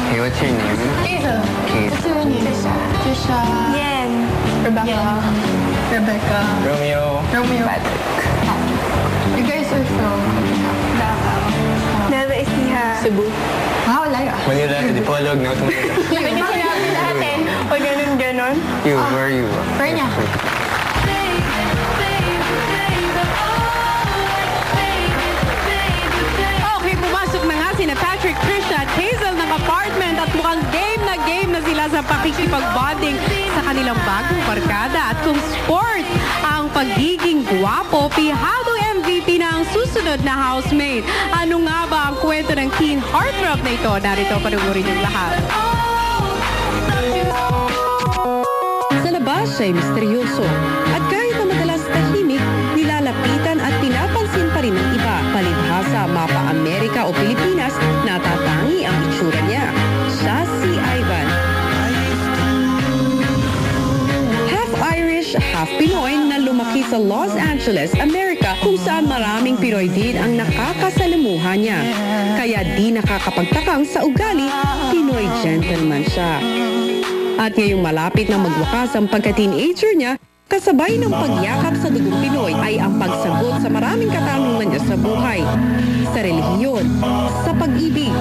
Hey, what's your name? Hazel. Hazel. What's your name? Trisha. Yen. Rebecca. Rebecca. Romeo. Romeo. You guys are from Davao. Nueva Ecija. Cebu. Wow, layo. Manila, Dipolog, no? Manila. Pwede sinabi natin. Pag ganun-ganon. You, where are you? Where niya? Okay, pumasok na nga sina Patrick, Trisha at Hazel ng apartment at mukhang game na sila sa pakikipag-bonding sa kanilang bagong barkada. At kung sport ang pagiging gwapo, pihadong MVP na ang susunod na housemate. Ano nga ba ang kwento ng teen heartthrob na ito? Narito, panugurin yung lahat. Sa labas siya ay misteryoso at kahit na madalas tahimik, nilalapitan at pinapansin pa rin ng iba. Palibhasa, mapa Amerika o Pilipinas, natatangi ang itsura niya. Siya si Ivan. Half Irish, half Pinoy na lumaki sa Los Angeles, Amerika, kung saan maraming Pinoy din ang nakakasalamuha niya. Kaya di nakakapagtakang sa ugali, Pinoy gentleman siya. At ngayong malapit na magwakas ang pagka-teenager niya, kasabay ng pagyakap sa dugong Pinoy ay ang pagsagot sa maraming katanungan niya sa buhay, sa relihiyon, sa pag-ibig,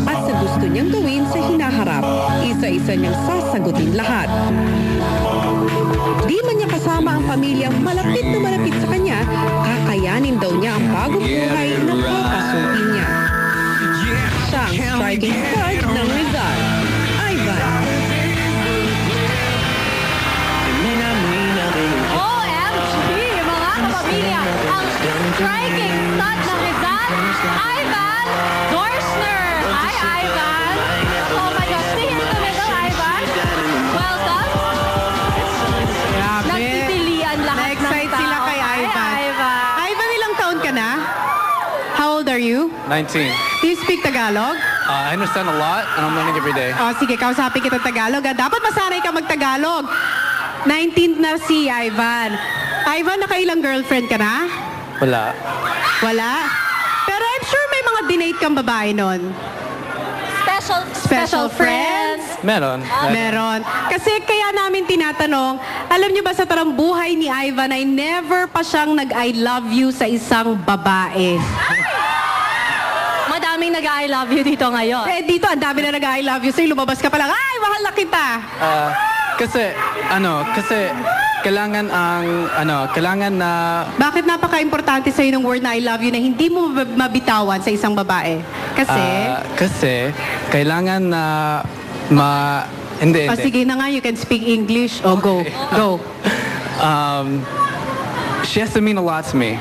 at sa gusto niyang gawin sa hinaharap. Isa-isa niyang sasagutin lahat. Di man niya kasama ang pamilyang malapit na malapit sa kanya, kakayanin daw niya ang bagong buhay na papasukin niya. Siya ang striking stud ng Rizal, Ivan. OMG, mga kapamilya, ang striking stud ng Rizal, Ivan Dorschner. Hi, Ivan. Oh my gosh, see him in the middle, Ivan. Welcome. Grabe. Nagtitilian lahat ng Na-excite tao. sila kay Ivan. Hi, Ivan. Ivan, ilang taon ka na? How old are you? 19. Do you speak Tagalog? I understand a lot, and I'm learning every day. O sige, kausapin kita Tagalog. Dapat masanay ka mag-Tagalog. 19 na si Ivan. Ivan, nakailang girlfriend ka na? Wala. Wala? Pero I'm sure may mga dinate kang babae nun. Special friends. Meron. Meron. Kasi kaya namin tinatanong, alam niyo ba sa tarang buhay ni Ivan ay never pa siyang nag-I love you sa isang babae. Madaming nag-I love you dito ngayon. Eh dito, ang dami na nag-I love you sa'yo. Lumabas ka pa lang, ay, mahal na kita. Kasi kailangan na, Bakit napaka-importante sa'yo ng word na I love you na hindi mo mabitawan sa isang babae? Kasi, kailangan na, hindi. sige na nga, you can speak English. O, go. She has to mean a lot to me.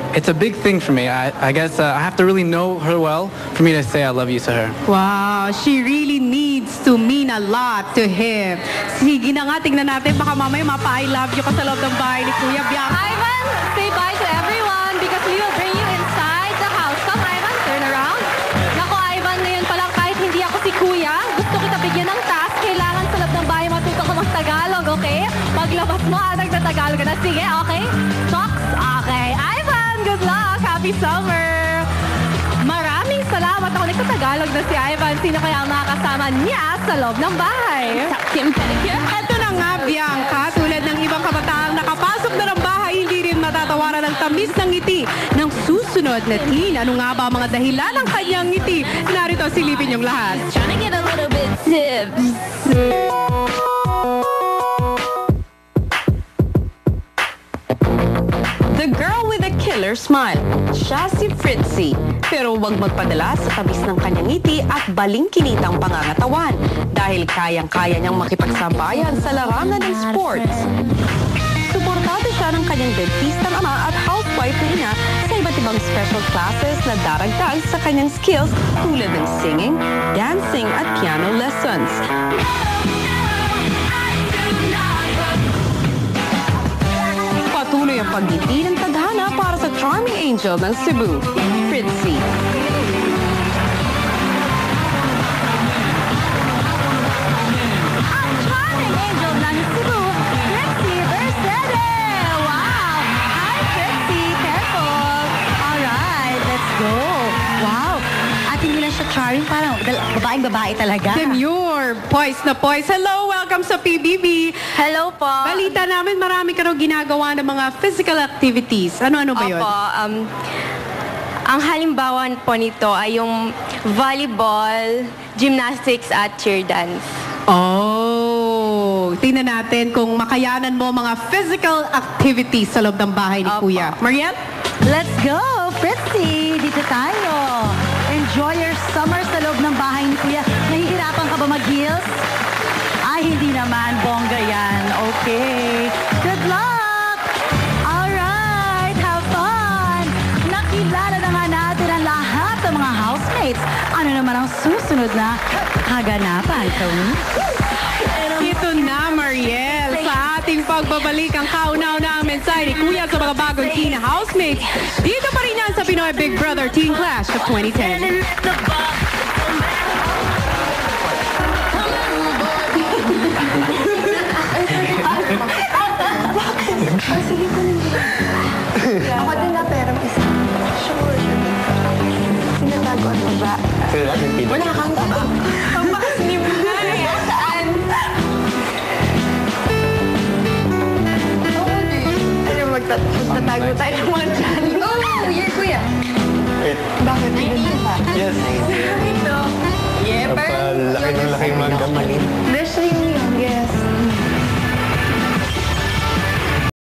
It's a big thing for me. I guess I have to really know her well for me to say I love you to her. Wow, she really needs to mean a lot to him. Sige na nga, tingnan natin. Baka mamaya mapa-I love you ka sa loob ng bahay ni Kuya Bianca. Ivan, say bye to everyone because we will bring you inside the house. Come, Ivan, turn around. Naku, Ivan, ngayon pa lang kahit hindi ako si Kuya, gusto kita bigyan ng task. Kailangan sa loob ng bahay matuto ka mag-Tagalog, okay? Paglabas mo, nagtatagalog ka na. Sige, okay? Talks? Okay. Ivan, good luck. Happy summer. Maraming salamat. Ako nagtatagalog na si Ivan. Sino kaya ang makakasama niya sa loob ng bahay? Kim Pedicure. Ito na nga, Bianca, tulad ng ibang kabataang nakapasok na ng bahay, hindi rin matatawaran ng tamis ng ngiti ng susunod na teen. Ano nga ba ang mga dahilan ng kanyang ngiti? Narito, silipin yung lahat. Trying to get a little bit tips. The girl with a killer smile. Siya si Fritzy. Pero huwag magpadala sa tabis ng kanyang ngiti at balingkinitang pangangatawan dahil kayang-kaya niyang makipagsabayan sa larangan ng sports. Suportado siya ng kanyang dentistang ama at housewife na ina sa iba't ibang special classes na daragdag sa kanyang skills tulad ng singing, dancing at piano lessons. Patuloy ang pagngiti ng tadhana para sa charming angel ng Cebu, Fritzy. Ang charming angel ng Cebu, Fritzy Mercedes! Wow! Hi, Fritzy! Careful! Alright, let's go! Wow! Karen, parang babaeng-babae talaga. Demure, poised na poised. Hello, welcome sa PBB. Hello po. Balita namin, marami ka raw ginagawa ng mga physical activities. Ano-ano ba yun? Opo, ang halimbawa po nito ay yung volleyball, gymnastics at cheer dance. Oh, tingnan natin kung makayanan mo mga physical activities sa loob ng bahay ni Opo. Kuya. Mariel? Let's go, Fritzy! Dito tayo. Enjoy your summer sa loob ng bahay ni Kuya. Nahihirapan ka ba mag-heels? Ay, hindi naman. Bongga yan. Okay. Good luck! Alright, have fun! Nakilala na nga natin ang lahat ng mga housemates. Ano naman ang susunod na kaganapan, Tony? Ito na, Mariel. Sa ating pagbabalik ang kauna-una ang mensahe ni Kuya sa mga bagong teen housemates. Dito pa rin yan sa Pinoy Big Brother Teen Clash of 2010. Ako din na pero isa. Sure. Tinatago mo ba? Sila yung pinag. Wala kang taba. Pagpakaslip na eh. Saan? Ano magtatago tayo ng mga dyan? Oh, weird kuya. Wait. Bakit? Yes. Ito. Yeah, Laki ng laki magdamanin. There's ring